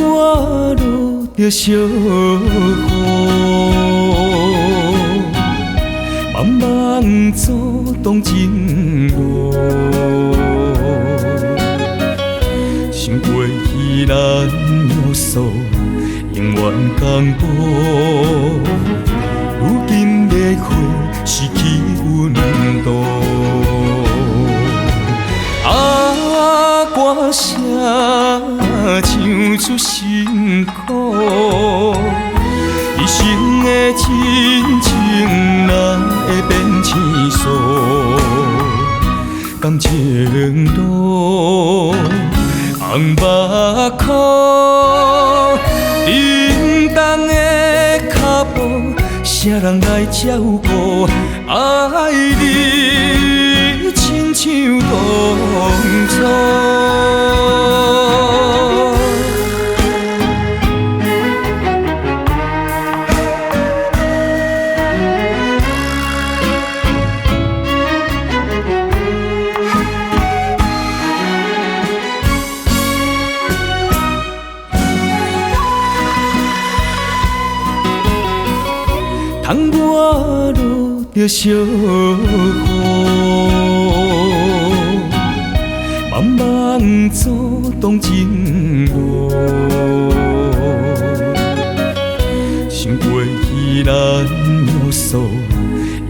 我落着小雨，茫茫阻挡情路，想过去咱约束，永远共舞。如今的花失去温度，歌声唱出辛苦，一生的亲情哪会变青丝？感情路，红目眶，沉重的脚步，谁人来照顾？爱你亲像当初。窗外落着小雨，茫茫阻挡情路，想过去咱约束，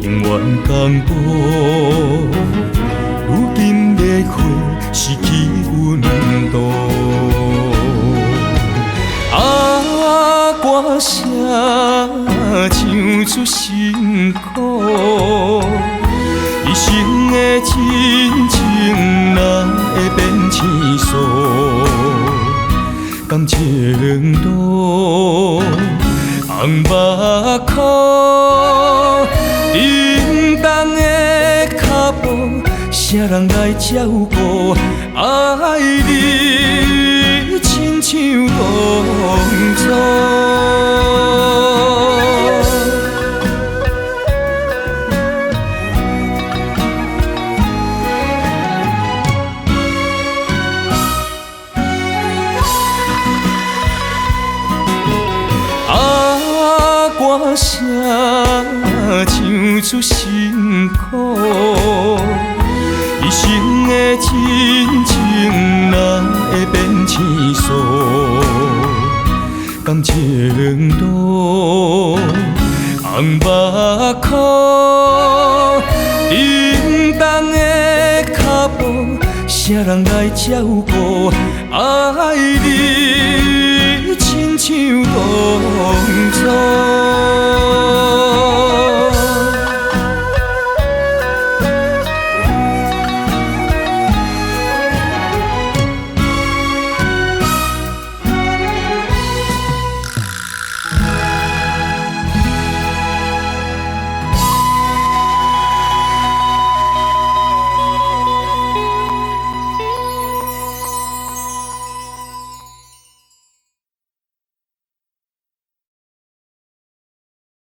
永远共舞。如今的花失去温度，歌声唱出辛苦，一生的亲情哪会变青丝？感情路，红目眶，沉重的脚步，谁人来照顾？爱你亲像当初。歌声唱出辛苦，一生的亲情哪会变青丝？感情路，红目眶，沉重的脚步，谁人来照顾？爱你